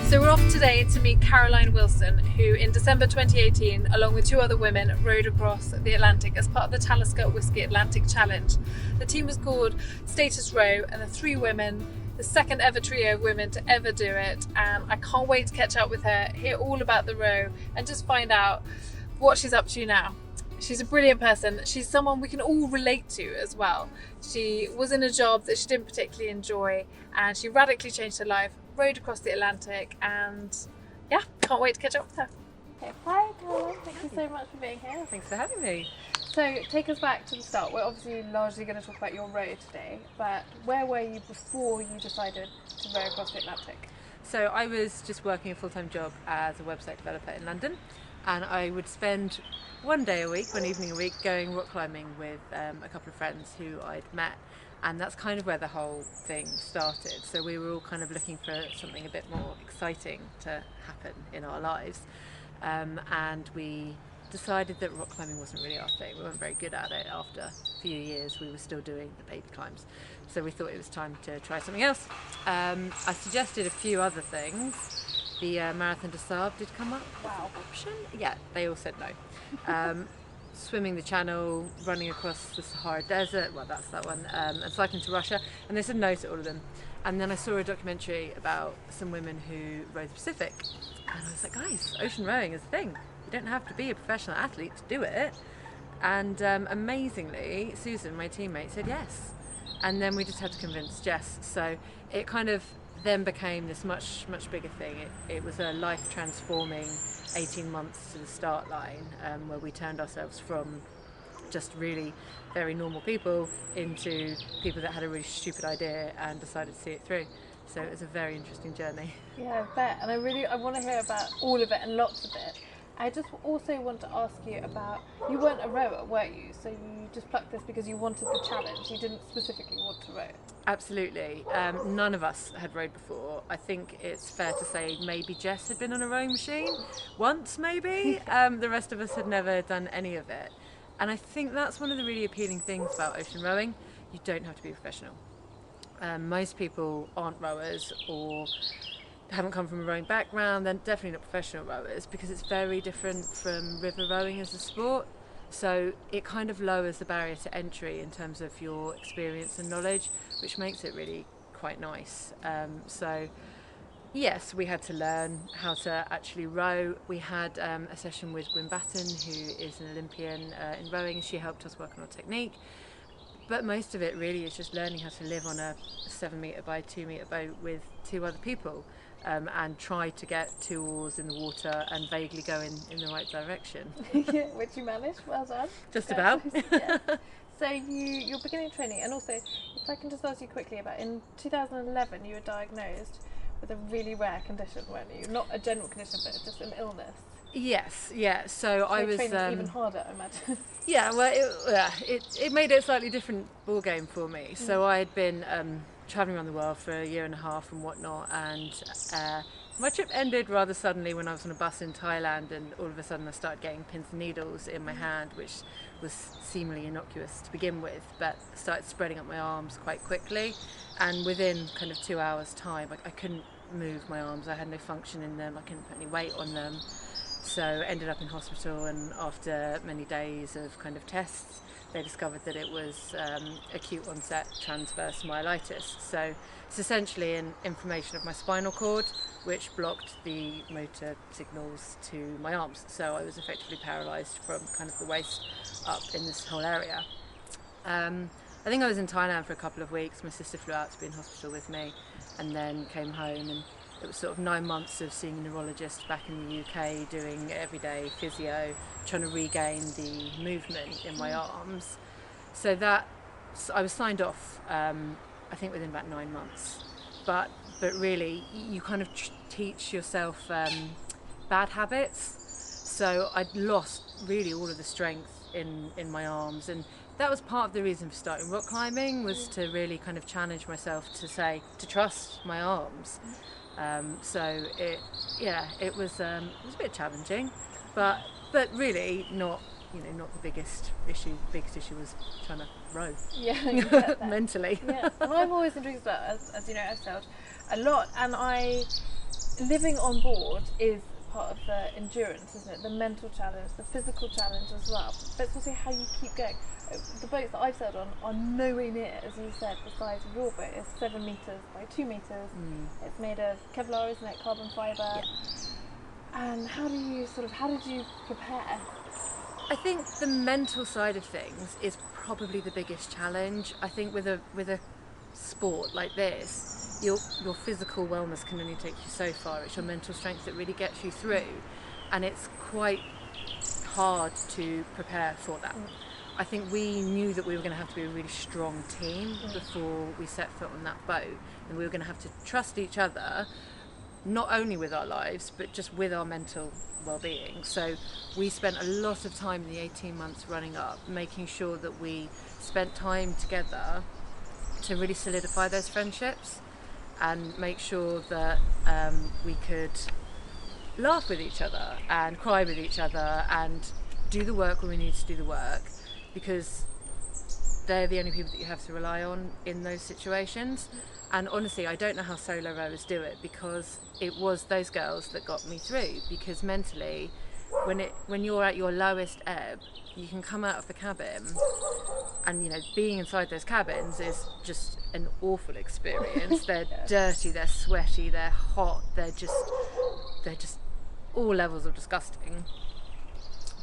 So we're off today to meet Caroline Wilson, who in December 2018, along with 2 other women, rowed across the Atlantic as part of the Talisker Whisky Atlantic Challenge. The team was called Status Row, and the 3 women, the second ever trio of women to ever do it, and I can't wait to catch up with her, hear all about the row, and just find out what she's up to now. She's a brilliant person. She's someone we can all relate to as well. She was in a job that she didn't particularly enjoy, and she radically changed her life, rowed across the Atlantic, and yeah, can't wait to catch up with her. Okay, hi Caroline, thank you so much for being here. Thanks for having me. So take us back to the start. We're obviously largely going to talk about your row today, but where were you before you decided to row across the Atlantic? So I was just working a full-time job as a website developer in London, and I would spend one evening a week going rock climbing with a couple of friends who I'd met, and that's kind of where the whole thing started. So we were all kind of looking for something a bit more exciting to happen in our lives, and we decided that rock climbing wasn't really our thing. We weren't very good at it. After a few years we were still doing the baby climbs, so we thought it was time to try something else. I suggested a few other things. The Marathon des Sables did come up as an option. Yeah, they all said no. Swimming the Channel, running across the Sahara Desert, well that's that one, and cycling to Russia, and they said no to all of them. And then I saw a documentary about some women who rowed the Pacific, and I was like, guys, ocean rowing is a thing. You don't have to be a professional athlete to do it. And amazingly, Susan, my teammate, said yes. And then we just had to convince Jess. So it kind of then became this much bigger thing. It was a life transforming 18 months to the start line, where we turned ourselves from just really very normal people into people that had a really stupid idea and decided to see it through. So it was a very interesting journey. Yeah, I bet. And I want to hear about all of it and lots of it. I just also want to ask you about, you weren't a rower, were you? So you just plucked this because you wanted the challenge. You didn't specifically want to row. Absolutely. None of us had rowed before. I think it's fair to say maybe Jess had been on a rowing machine once, maybe. The rest of us had never done any of it. And I think that's one of the really appealing things about ocean rowing. You don't have to be a professional. Most people aren't rowers or haven't come from a rowing background. They're definitely not professional rowers because it's very different from river rowing as a sport. So it kind of lowers the barrier to entry in terms of your experience and knowledge, which makes it really quite nice. So yes, we had to learn how to actually row. We had a session with Gwyn Batten, who is an Olympian in rowing. She helped us work on our technique. But most of it really is just learning how to live on a 7 metre by 2 metre boat with 2 other people, and try to get 2 oars in the water and vaguely go in the right direction. Yeah, which you managed, well done. Just about. Yeah. So you're beginning training, and also, if I can just ask you quickly about, in 2011 you were diagnosed with a really rare condition, weren't you? Not a general condition, but just an illness. Yes, yeah. So I was even harder, I imagine. Yeah, well, it made it a slightly different ball game for me. So I had been travelling around the world for a year and a half and whatnot, and my trip ended rather suddenly when I was on a bus in Thailand, and all of a sudden I started getting pins and needles in my hand, which was seemingly innocuous to begin with, but started spreading up my arms quite quickly, and within kind of 2 hours time I couldn't move my arms. I had no function in them, I couldn't put any weight on them. So ended up in hospital, and after many days of kind of tests, they discovered that it was acute onset transverse myelitis. So it's essentially an inflammation of my spinal cord, which blocked the motor signals to my arms. So I was effectively paralysed from kind of the waist up in this whole area. I think I was in Thailand for a couple of weeks. My sister flew out to be in hospital with me, and then came home, and it was sort of 9 months of seeing a neurologist back in the UK, doing everyday physio, trying to regain the movement in my arms. So that, I was signed off, I think within about 9 months. But really, you kind of teach yourself bad habits. So I'd lost really all of the strength in my arms, and that was part of the reason for starting rock climbing, was to really kind of challenge myself to trust my arms. So it was a bit challenging, but really not the biggest issue. The biggest issue was trying to row. Yeah, mentally. Yeah, and I'm always intrigued about, as you know, I've sailed a lot, and living on board is part of the endurance, isn't it? The mental challenge, the physical challenge as well. But it's also how you keep going. The boats that I've sailed on are nowhere near, as you said, the size of your boat. It's 7 metres by 2 metres. It's made of Kevlar, isn't it? Carbon fibre. Yeah. And how did you prepare? I think the mental side of things is probably the biggest challenge. I think with a sport like this, your physical wellness can only take you so far. It's your mental strength that really gets you through, and it's quite hard to prepare for that. I think we knew that we were going to have to be a really strong team before we set foot on that boat, and we were going to have to trust each other, not only with our lives but just with our mental well-being. So we spent a lot of time in the 18 months running up making sure that we spent time together to really solidify those friendships and make sure that we could laugh with each other and cry with each other and do the work when we need to do the work, because they're the only people that you have to rely on in those situations. And honestly, I don't know how solo rowers do it, because it was those girls that got me through. Because mentally, when you're at your lowest ebb, you can come out of the cabin, and you know, being inside those cabins is just an awful experience. They're dirty, they're sweaty, they're hot, they're just all levels of disgusting.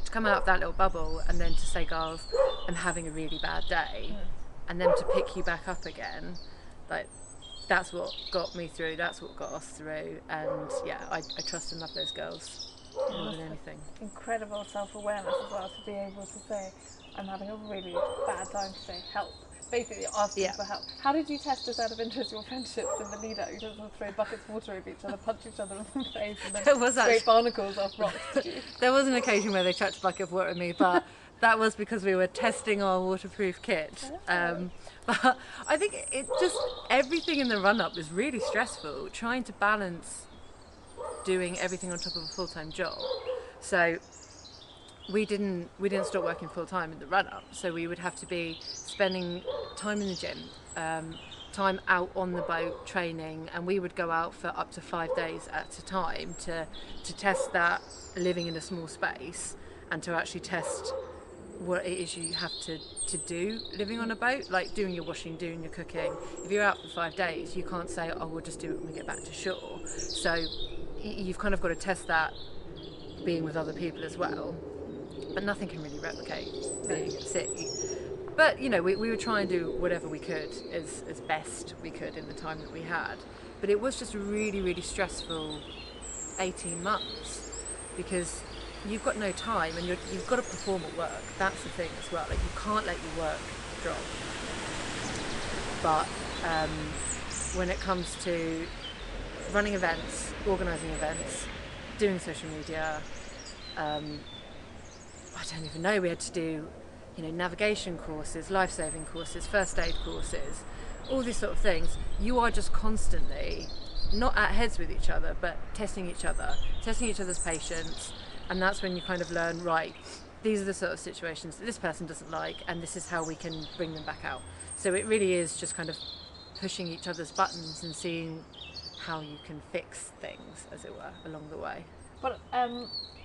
To come out of that little bubble and then to say, girls, I'm having a really bad day, and them to pick you back up again, like, that's what got me through, that's what got us through. And yeah, I trust and love those girls more than anything. Incredible self-awareness as well, to be able to say, I'm having a really bad time today, help. Basically asking for help. How did you test this out of interest, your friendships in the lead up? You just throw buckets of water over each other, punch each other in the face, and then scrape barnacles off rocks, did you? There was an occasion where they chucked a bucket of water at me, but that was because we were testing our waterproof kit. But I think it just, everything in the run-up was really stressful, trying to balance doing everything on top of a full-time job. So we didn't stop working full-time in the run-up, so we would have to be spending time in the gym, time out on the boat training, and we would go out for up to 5 days at a time to test that living in a small space, and to actually test what it is you have to do living on a boat, like doing your washing, doing your cooking. If you're out for 5 days, you can't say, oh, we'll just do it when we get back to shore. So you've kind of got to test that being with other people as well. But nothing can really replicate being at sea. But you know, we would try and do whatever we could as best we could in the time that we had. But it was just a really, really stressful 18 months, because you've got no time, and you've got to perform at work. That's the thing as well. Like, you can't let your work drop. But when it comes to running events, organising events, doing social media, I don't even know. We had to do, you know, navigation courses, life-saving courses, first aid courses, all these sort of things. You are just constantly not at heads with each other, but testing each other's patience. And that's when you kind of learn, right, these are the sort of situations that this person doesn't like, and this is how we can bring them back out. So it really is just kind of pushing each other's buttons and seeing how you can fix things, as it were, along the way. But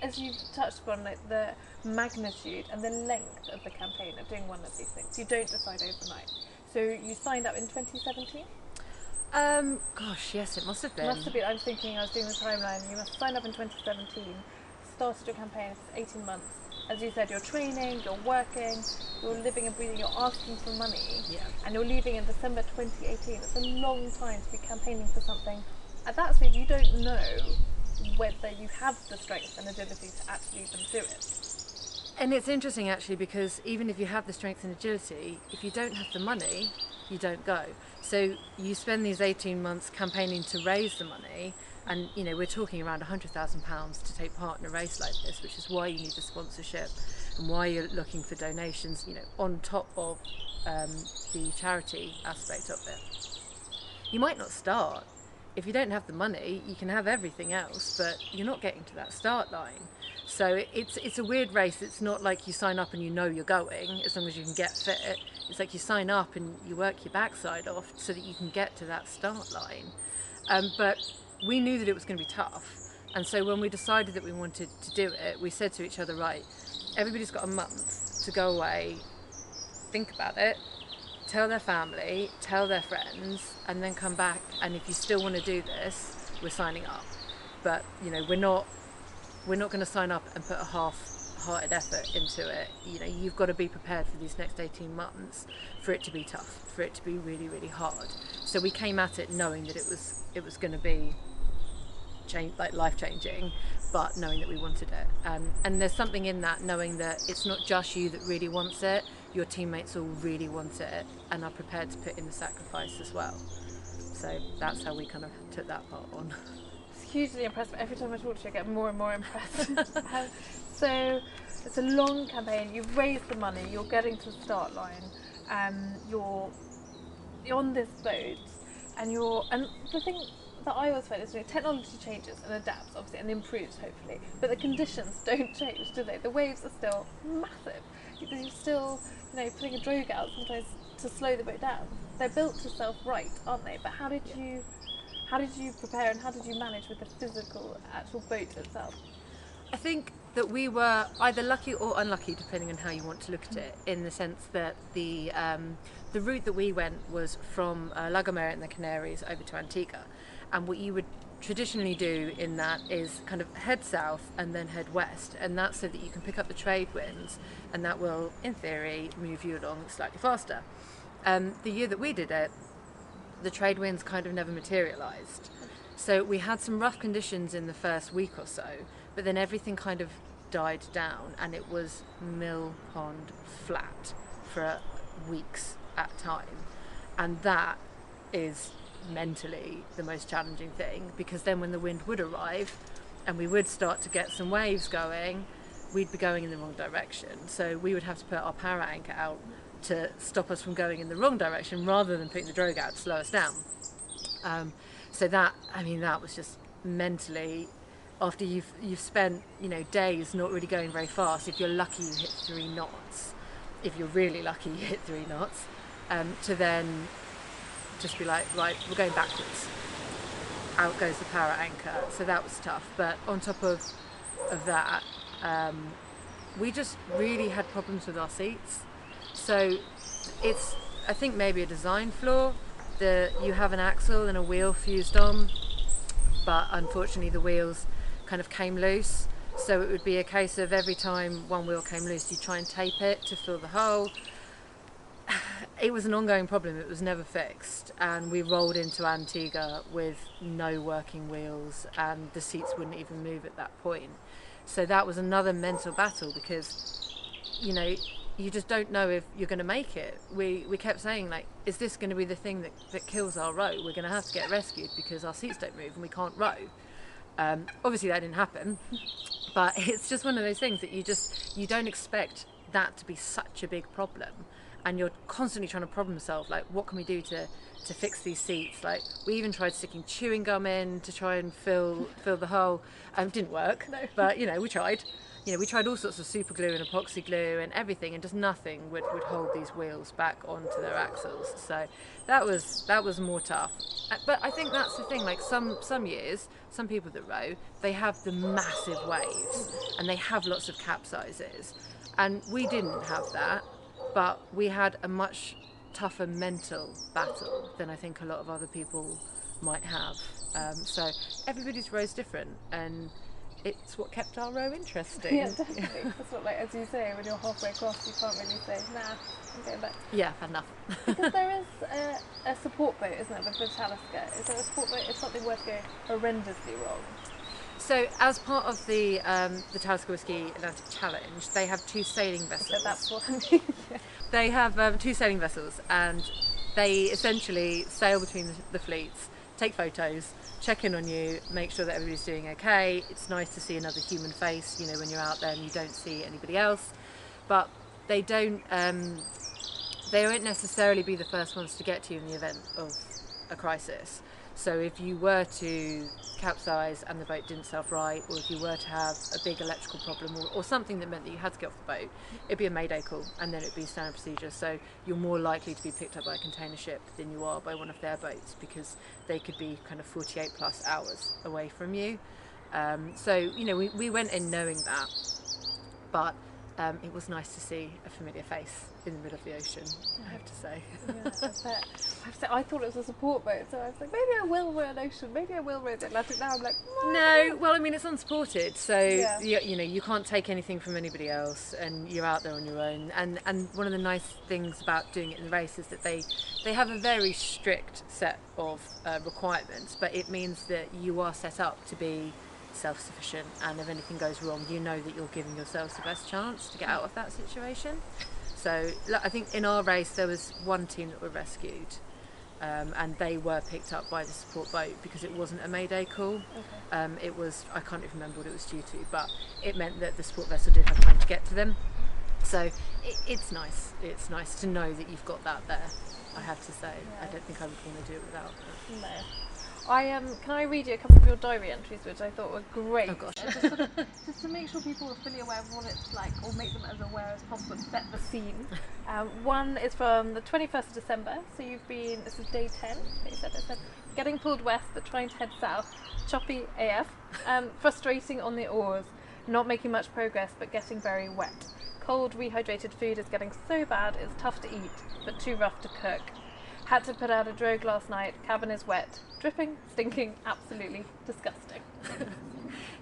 as you've touched upon, like, the magnitude and the length of the campaign of doing one of these things, you don't decide overnight. So you signed up in 2017? Gosh, yes, it must have been. Must have been. I was thinking, I was doing the timeline. You must have signed up in 2017, started your campaign for 18 months. As you said, you're training, you're working, you're living and breathing, you're asking for money, and you're leaving in December 2018. It's a long time to be campaigning for something. At that stage, you don't know whether you have the strength and agility to actually even do it. And it's interesting, actually, because even if you have the strength and agility, if you don't have the money, you don't go. So you spend these 18 months campaigning to raise the money, and you know, we're talking around £100,000 to take part in a race like this, which is why you need the sponsorship and why you're looking for donations, you know, on top of the charity aspect of it. You might not start. If you don't have the money, you can have everything else, but you're not getting to that start line. So it's a weird race. It's not like you sign up and you know you're going, as long as you can get fit. It's like you sign up and you work your backside off so that you can get to that start line. But we knew that it was going to be tough. And so when we decided that we wanted to do it, we said to each other, right, everybody's got a month to go away, think about it, tell their family, tell their friends, and then come back. And if you still want to do this, we're signing up. But, you know, we're not going to sign up and put a half-hearted effort into it. You know, you've got to be prepared for these next 18 months for it to be tough, for it to be really, really hard. So we came at it knowing that it was going to be life-changing, but knowing that we wanted it. And there's something in that, knowing that it's not just you that really wants it, your teammates all really want it and are prepared to put in the sacrifice as well. So that's how we kind of took that part on. It's hugely impressive. Every time I talk to you, I get more and more impressed. So it's a long campaign. You've raised the money. You're getting to the start line. You're on this boat, and the thing that I always find is, technology changes and adapts, obviously, and improves, hopefully, but the conditions don't change, do they? The waves are still massive. You're still, putting a drogue out sometimes to slow the boat down. They're built to self-right, aren't they? But how did you prepare, and how did you manage with the physical, actual boat itself? I think that we were either lucky or unlucky, depending on how you want to look at it, in the sense that the route that we went was from La Gomera in the Canaries over to Antigua. And what you would traditionally do in that is kind of head south and then head west, and that's so that you can pick up the trade winds, and that will, in theory, move you along slightly faster. The year that we did it, the trade winds kind of never materialised. So we had some rough conditions in the first week or so, but then everything kind of died down, and it was mill pond flat for weeks at a time. And that is mentally the most challenging thing, because then when the wind would arrive and we would start to get some waves going, we'd be going in the wrong direction. So we would have to put our power anchor out to stop us from going in the wrong direction, rather than putting the drogue out to slow us down. So that was just mentally, after you've spent days not really going very fast. If you're lucky, you hit 3 knots. If you're really lucky, you hit 3 knots. To then just be like, right, we're going backwards. Out goes the power anchor. So that was tough. But on top of that, we just really had problems with our seats. So it's, I think, maybe a design flaw. You have an axle and a wheel fused on, but unfortunately the wheels kind of came loose. So it would be a case of every time one wheel came loose, you try and tape it to fill the hole. It was an ongoing problem. It was never fixed, and we rolled into Antigua with no working wheels, and the seats wouldn't even move at that point. So that was another mental battle, because you just don't know if you're going to make it. We kept saying, like, is this going to be the thing that kills our row? We're going to have to get rescued because our seats don't move and we can't row. Obviously that didn't happen, but it's just one of those things that you don't expect that to be such a big problem. And you're constantly trying to problem solve, like, what can we do to fix these seats? Like, we even tried sticking chewing gum in to try and fill the hole. Didn't work, no. But we tried. We tried all sorts of super glue and epoxy glue and everything, and just nothing would hold these wheels back onto their axles. So that was more tough. But I think that's the thing. Like, some years, some people that row, they have the massive waves and they have lots of capsizes, and we didn't have that. But we had a much tougher mental battle than I think a lot of other people might have. So everybody's row's different, and it's what kept our row interesting. Yeah, definitely. That's what, like, as you say, when you're halfway across, you can't really say, nah, I'm going back. Yeah, I've had enough. Because there is a support boat, isn't there, for Talisker? Is there a support boat if something were to go horrendously wrong? So, as part of the Talisker Whisky Atlantic Challenge, they have 2 sailing vessels. So that's what I mean. Yeah. They have 2 sailing vessels, and they essentially sail between the fleets, take photos, check in on you, make sure that everybody's doing okay. It's nice to see another human face, when you're out there and you don't see anybody else. But they won't necessarily be the first ones to get to you in the event of a crisis. So if you were to capsize and the boat didn't self-right, or if you were to have a big electrical problem or something that meant that you had to get off the boat, it'd be a mayday call, and then it'd be standard procedure. So you're more likely to be picked up by a container ship than you are by one of their boats, because they could be kind of 48 plus hours away from you. So, you know, we went in knowing that, but it was nice to see a familiar face in the middle of the ocean, I have to say. Yeah, I thought it was a support boat, so I was like, maybe I will row an ocean, maybe I will row the Atlantic. Now I'm like, no, well, I mean, it's unsupported, so Yeah. you know, you can't take anything from anybody else, and you're out there on your own. And one of the nice things about doing it in the race is that they have a very strict set of requirements, but it means that you are set up to be self-sufficient, and if anything goes wrong, you know that you're giving yourselves the best chance to get out of that situation. So I think in our race there was one team that were rescued, and they were picked up by the support boat because it wasn't a mayday call. It was, I can't even remember what it was due to, but it meant that the support vessel did have time to get to them. So it's nice to know that you've got that there, I have to say. I don't think I would want to do it without it. No. Can I read you a couple of your diary entries, which I thought were great? Oh gosh. Just to make sure people are fully aware of what it's like, or make them as aware as possible, to set the scene. One is from the 21st of December, so this is day 10, it said, getting pulled west but trying to head south, choppy AF, frustrating on the oars, not making much progress but getting very wet. Cold, rehydrated food is getting so bad it's tough to eat, but too rough to cook. Had to put out a drogue last night, cabin is wet, dripping, stinking, absolutely disgusting.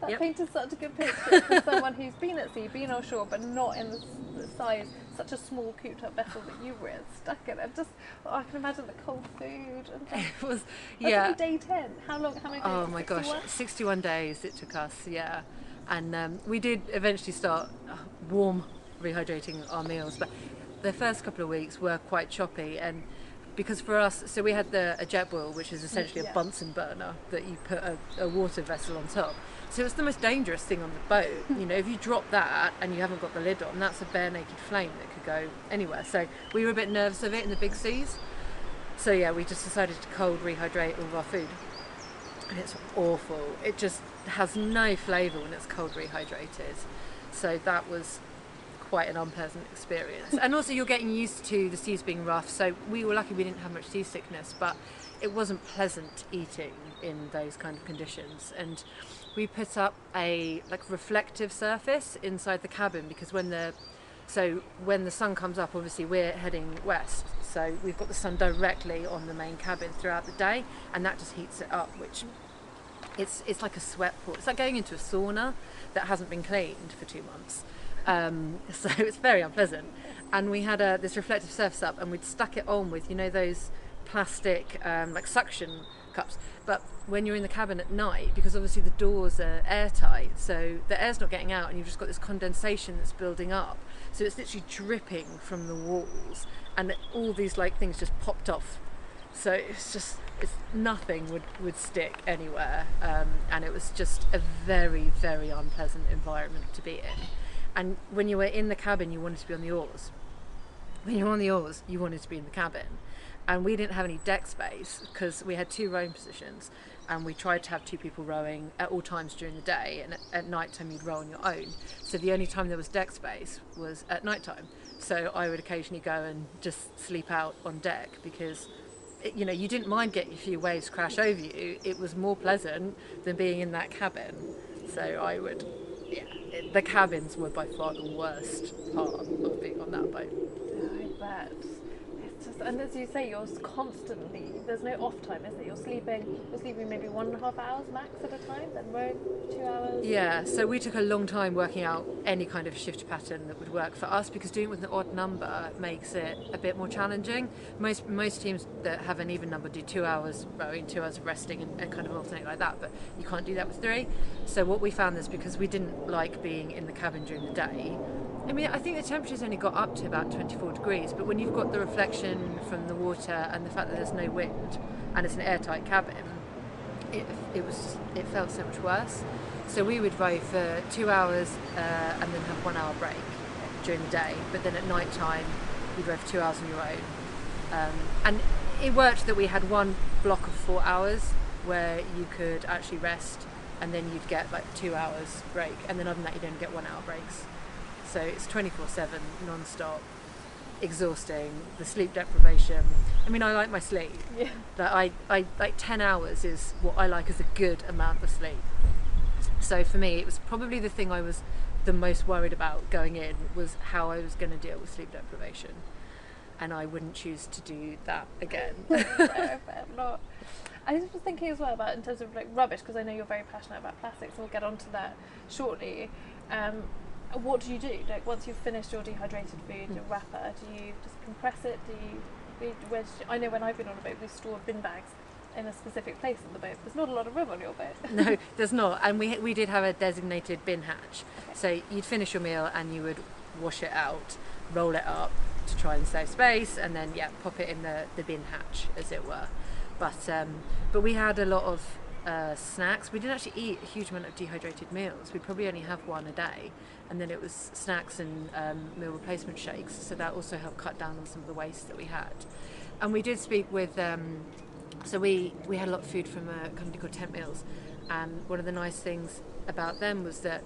That painted such a good picture for someone who's been at sea, been offshore, but not in the size, such a small cooped up vessel that you were in, stuck in. And just, I can imagine the cold food. And It was, That's day 10. How many days? Oh my gosh, 61 days it took us, yeah. And we did eventually start warm rehydrating our meals, but the first couple of weeks were quite choppy, and because for us, so we had a jet boil, which is essentially a Bunsen burner that you put a water vessel on top. So it's the most dangerous thing on the boat. You know, if you drop that and you haven't got the lid on, that's a bare naked flame that could go anywhere. So we were a bit nervous of it in the big seas. So yeah, we just decided to cold rehydrate all of our food. And it's awful. It just has no flavour when it's cold rehydrated. So that was quite an unpleasant experience. And also you're getting used to the seas being rough, so we were lucky we didn't have much seasickness, but it wasn't pleasant eating in those kind of conditions. And we put up a reflective surface inside the cabin, because when the sun comes up, obviously we're heading west, so we've got the sun directly on the main cabin throughout the day, and that just heats it up, which it's like a sweat pool. It's like going into a sauna that hasn't been cleaned for 2 months. So it's very unpleasant. And we had this reflective surface up, and we'd stuck it on with, you know, those plastic suction cups. But when you're in the cabin at night, because obviously the doors are airtight, so the air's not getting out, and you've just got this condensation that's building up. So it's literally dripping from the walls, and all these things just popped off. So it's nothing would stick anywhere, and it was just a very, very unpleasant environment to be in. And when you were in the cabin, you wanted to be on the oars. When you were on the oars, you wanted to be in the cabin. And we didn't have any deck space because we had 2 rowing positions, and we tried to have 2 people rowing at all times during the day, and at night time you'd row on your own. So the only time there was deck space was at night time. So I would occasionally go and just sleep out on deck, because you know, you didn't mind getting a few waves crash over you. It was more pleasant than being in that cabin. So I would, the cabins were by far the worst part of being on that boat. I bet. It's just, and as you say, you're constantly, there's no off time, is there? You're sleeping maybe 1.5 hours max at a time, then rowing 2 hours. Yeah, so we took a long time working out any kind of shift pattern that would work for us, because doing it with an odd number makes it a bit more challenging. Most teams that have an even number do 2 hours rowing, 2 hours of resting, and kind of alternate like that, but you can't do that with 3. So what we found is, because we didn't like being in the cabin during the day, I mean, I think the temperature's only got up to about 24 degrees, but when you've got the reflection from the water and the fact that there's no wind and it's an airtight cabin, it felt so much worse. So we would row for 2 hours and then have 1 hour break during the day, but then at night time we'd row for 2 hours on your own. And it worked that we had one block of 4 hours where you could actually rest, and then you'd get like 2 hours break, and then other than that you'd only get 1 hour breaks. So it's 24/7 non-stop, exhausting. The sleep deprivation, I mean, I like my sleep. Yeah. That I like 10 hours is what I like as a good amount of sleep. So for me, it was probably the thing I was the most worried about going in, was how I was going to deal with sleep deprivation, and I wouldn't choose to do that again. No, I bet not. I was just thinking as well about, in terms of like rubbish, because I know you're very passionate about plastics, and we'll get onto that shortly. What do you do? Like, once you've finished your dehydrated food, your wrapper, do you just compress it? I know when I've been on a boat, we store bin bags in a specific place on the boat. There's not a lot of room on your boat. No, there's not. And we did have a designated bin hatch. Okay. So you'd finish your meal and you would wash it out, roll it up to try and save space, and then pop it in the bin hatch, as it were. But we had a lot of snacks. We didn't actually eat a huge amount of dehydrated meals. We'd probably only have one a day, and then it was snacks and meal replacement shakes. So that also helped cut down on some of the waste that we had. And we did speak with so we had a lot of food from a company called Tent Meals, and one of the nice things about them was that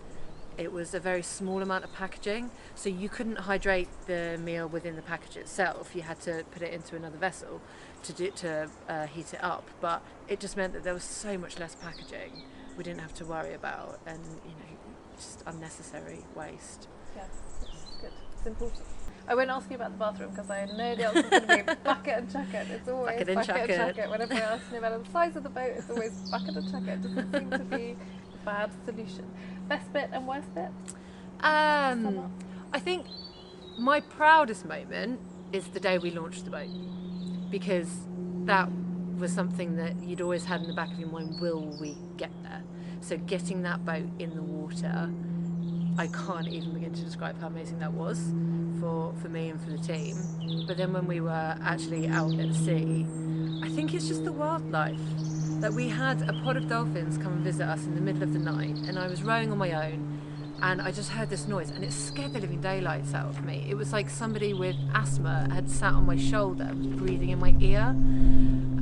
it was a very small amount of packaging, so you couldn't hydrate the meal within the package itself. You had to put it into another vessel to heat it up, but it just meant that there was so much less packaging we didn't have to worry about, and just unnecessary waste. Yeah, it's good. It's important. I won't ask you about the bathroom, because I know the answer is going to be bucket and chuck it. It's always bucket and chuck it. Whenever I ask, no matter the size of the boat, it's always bucket and chuck it. It doesn't seem to be a bad solution. Best bit and worst bit? I think my proudest moment is the day we launched the boat, because that was something that you'd always had in the back of your mind, will we get there? So getting that boat in the water, I can't even begin to describe how amazing that was for me and for the team. But then when we were actually out at sea, I think it's just the wildlife. That we had a pod of dolphins come and visit us in the middle of the night, and I was rowing on my own, and I just heard this noise, and it scared the living daylights out of me. It was like somebody with asthma had sat on my shoulder, was breathing in my ear,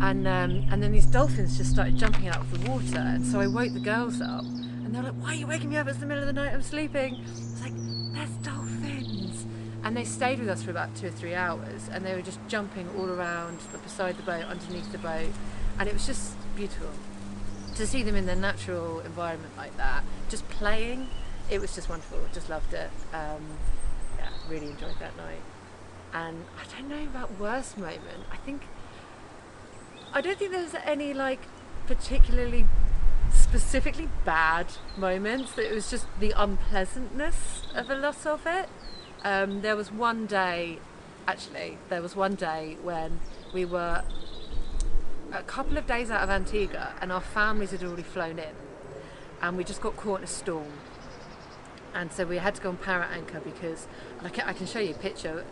and then these dolphins just started jumping out of the water, and so I woke the girls up, and they're like, "Why are you waking me up? It's the middle of the night, I'm sleeping." I was like, "There's dolphins." And they stayed with us for about 2 or 3 hours, and they were just jumping all around, beside the boat, underneath the boat, and it was just beautiful to see them in their natural environment like that, just playing. It was just wonderful. Just loved it. Really enjoyed that night. And I don't know about worst moment. I don't think there's any like particularly specifically bad moments. It was just the unpleasantness of a lot of it. There was one day when we were a couple of days out of Antigua, and our families had already flown in, and we just got caught in a storm, and so we had to go on para anchor, because I can show you a picture.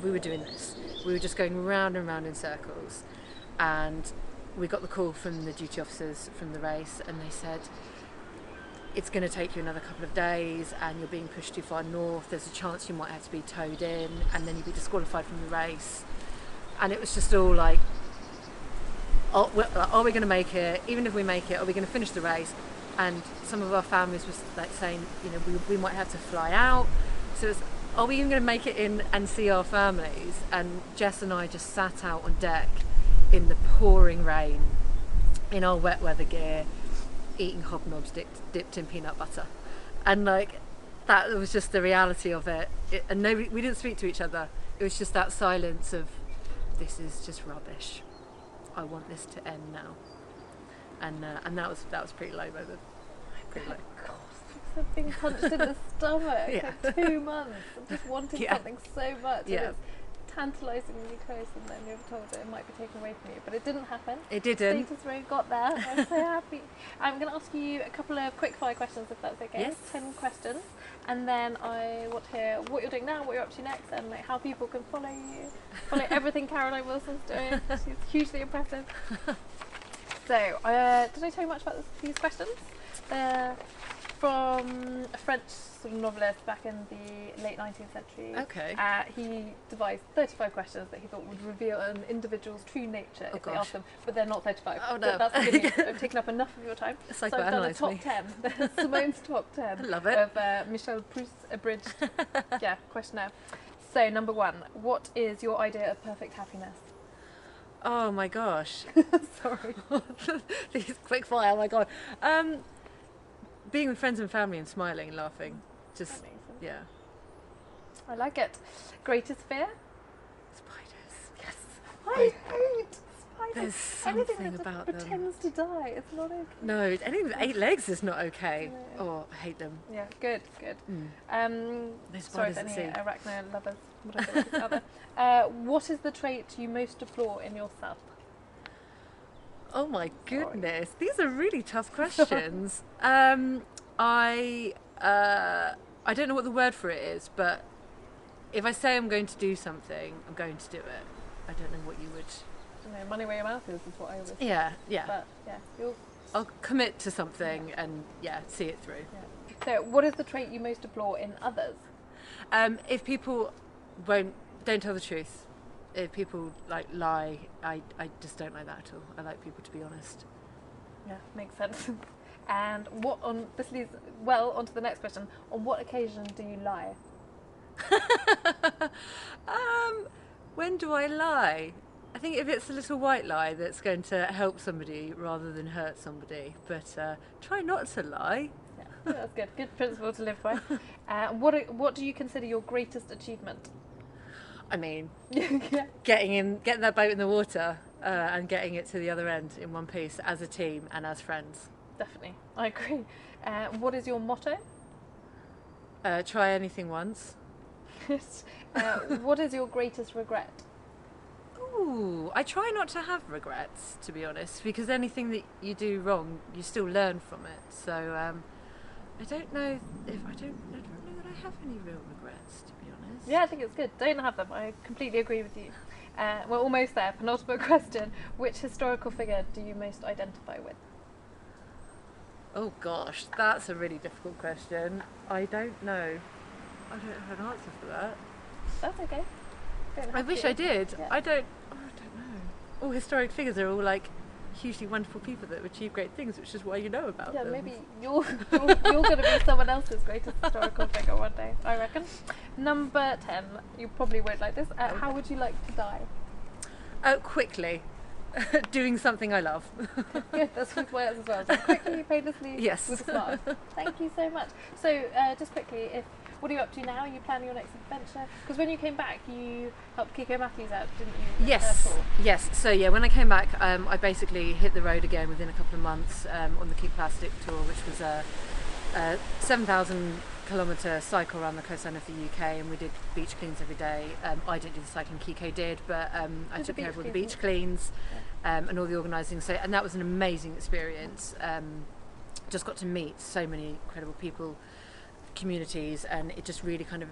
We were doing this, we were just going round and round in circles, and we got the call from the duty officers from the race, and they said, "It's going to take you another couple of days, and you're being pushed too far north. There's a chance you might have to be towed in, and then you'll be disqualified from the race." And it was just all like, are we going to make it? Even if we make it, are we going to finish the race? And some of our families was like saying, we might have to fly out. So it's, are we even going to make it in and see our families? And Jess and I just sat out on deck in the pouring rain in our wet weather gear, eating hobnobs dipped in peanut butter. And like, that was just the reality of it. And we didn't speak to each other. It was just that silence of, this is just rubbish. I want this to end now, and that was pretty low moment. Pretty low. God, it's like being punched in the stomach Yeah. for 2 months, and just wanting Yeah. something so much. Yeah. And it's tantalisingly close, and then you're told that it might be taken away from you, but it didn't happen. It didn't. Status row got there. I'm so happy. I'm going to ask you a couple of quick fire questions, if that's okay. Yes. 10 questions, and then I want to hear what you're doing now, what you're up to next, and like how people can follow you, follow everything Caroline Wilson's doing. She's hugely impressive. So, did I tell you much about these questions? from a French sort of novelist back in the late 19th century. Okay. He devised 35 questions that he thought would reveal an individual's true nature if they gosh. asked them, but they're not 35. Oh, no. That's the good news. I've taken up enough of your time. So I've done a Psychoanalyse top me. 10. Simone's top 10 I love it. of Michel Proust's abridged questionnaire. So, number 1, what is your idea of perfect happiness? Oh my gosh. Sorry. These quick fire, oh my god. Being with friends and family and smiling and laughing. Just, Amazing. yeah. I like it. Greatest fear? Spiders. Yes. I hate spiders. There's Anything something that about just them. pretends to die. It's not okay. No, anything with 8 legs is not okay. No. Oh, I hate them. Yeah, good. Those Sorry spiders for at any sea. arachno lovers. Whatever it is out there. What is the trait you most deplore in yourself? Oh my Sorry. goodness, these are really tough questions. I don't know what the word for it is, but if I say I'm going to do something, I'm going to do it. I don't know what you would. You know, money where your mouth is what I always say. Yeah. But yeah, you'll. I'll commit to something and see it through. Yeah. So, what is the trait you most deplore in others? If people don't tell the truth, if people lie, I just don't like that at all. I like people to be honest. Yeah, makes sense. And this leads onto the next question. On what occasion do you lie? When do I lie? I think if it's a little white lie that's going to help somebody rather than hurt somebody, but try not to lie. Yeah, that's good. Good principle to live by. What do you consider your greatest achievement? I mean, Yeah. getting that boat in the water and getting it to the other end in one piece as a team and as friends. Definitely, I agree. What is your motto? Try anything once. What is your greatest regret? Ooh, I try not to have regrets, to be honest, because anything that you do wrong, you still learn from it. So I don't know that I have any real regrets, to be honest. Yeah, I think it's good. Don't have them. I completely agree with you. We're almost there. Penultimate question. Which historical figure do you most identify with? Oh gosh, that's a really difficult question. I don't know. I don't have an answer for that. That's okay. Don't I have wish to. I did. Yeah. I don't know. All historic figures are all hugely wonderful people that have achieved great things, which is why you know about Yeah, them. maybe you're going to be someone else's greatest historical figure one day, I reckon. Number 10. You probably won't like this. How would you like to die? Quickly. Doing something I love. Good, that's with words as well. So quickly, painlessly, Yes. with a smile. Thank you so much. So, just quickly, what are you up to now? Are you planning your next adventure? Because when you came back, you helped Kiko Matthews out, didn't you? Yes. So when I came back, I basically hit the road again within a couple of months on the Keep Plastic tour, which was a 7,000 kilometre cycle around the coastline of the UK, and we did beach cleans every day. I didn't do the cycling, Kiko did, but I took care of all the beach cleans and all the organising. So, and that was an amazing experience. Just got to meet so many incredible people, communities, and it just really kind of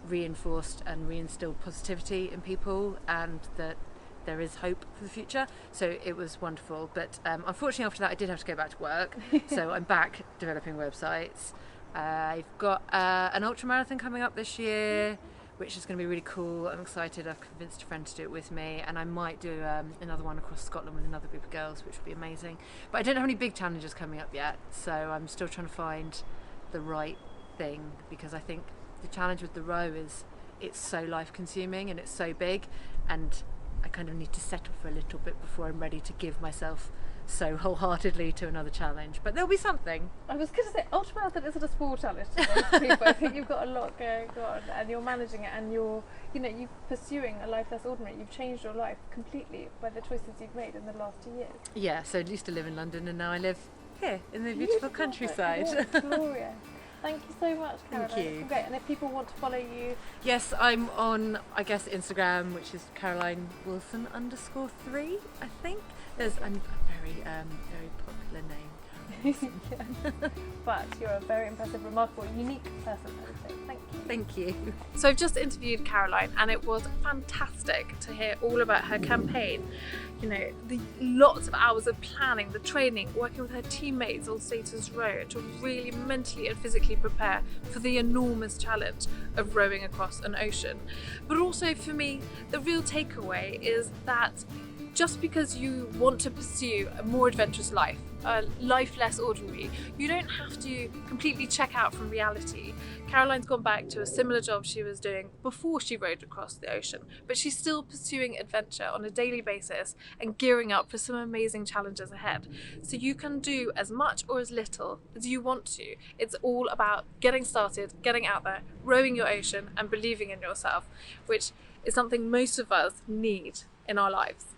reinforced and reinstilled positivity in people, and that there is hope for the future. So it was wonderful, but unfortunately after that I did have to go back to work. So I'm back developing websites. I've got an ultramarathon coming up this year, which is going to be really cool. I'm excited. I've convinced a friend to do it with me, and I might do another one across Scotland with another group of girls, which would be amazing. But I don't have any big challenges coming up yet, so I'm still trying to find the right thing, because I think the challenge with the row is it's so life consuming and it's so big, and I kind of need to settle for a little bit before I'm ready to give myself so wholeheartedly to another challenge. But there'll be something. I was going to say, ultramarathon isn't a small challenge to most people. I think you've got a lot going on, and you're managing it, and you're pursuing a life less ordinary. You've changed your life completely by the choices you've made in the last 2 years. Yeah, so I used to live in London, and now I live here in the beautiful countryside. Yeah, glorious. Thank you so much, Caroline. Thank you. It's been great. And if people want to follow you, Yes, I'm on, I guess, Instagram, which is Caroline Wilson _3, I think. I'm a very popular name, amazing. But you're a very impressive, remarkable, unique person. So thank you. Thank you. So I've just interviewed Caroline, and it was fantastic to hear all about her campaign. You know, the lots of hours of planning, the training, working with her teammates on Status Row to really mentally and physically prepare for the enormous challenge of rowing across an ocean. But also for me, the real takeaway is that just because you want to pursue a more adventurous life, a life less ordinary, you don't have to completely check out from reality. Caroline's gone back to a similar job she was doing before she rowed across the ocean, but she's still pursuing adventure on a daily basis and gearing up for some amazing challenges ahead. So you can do as much or as little as you want to. It's all about getting started, getting out there, rowing your ocean and believing in yourself, which is something most of us need in our lives.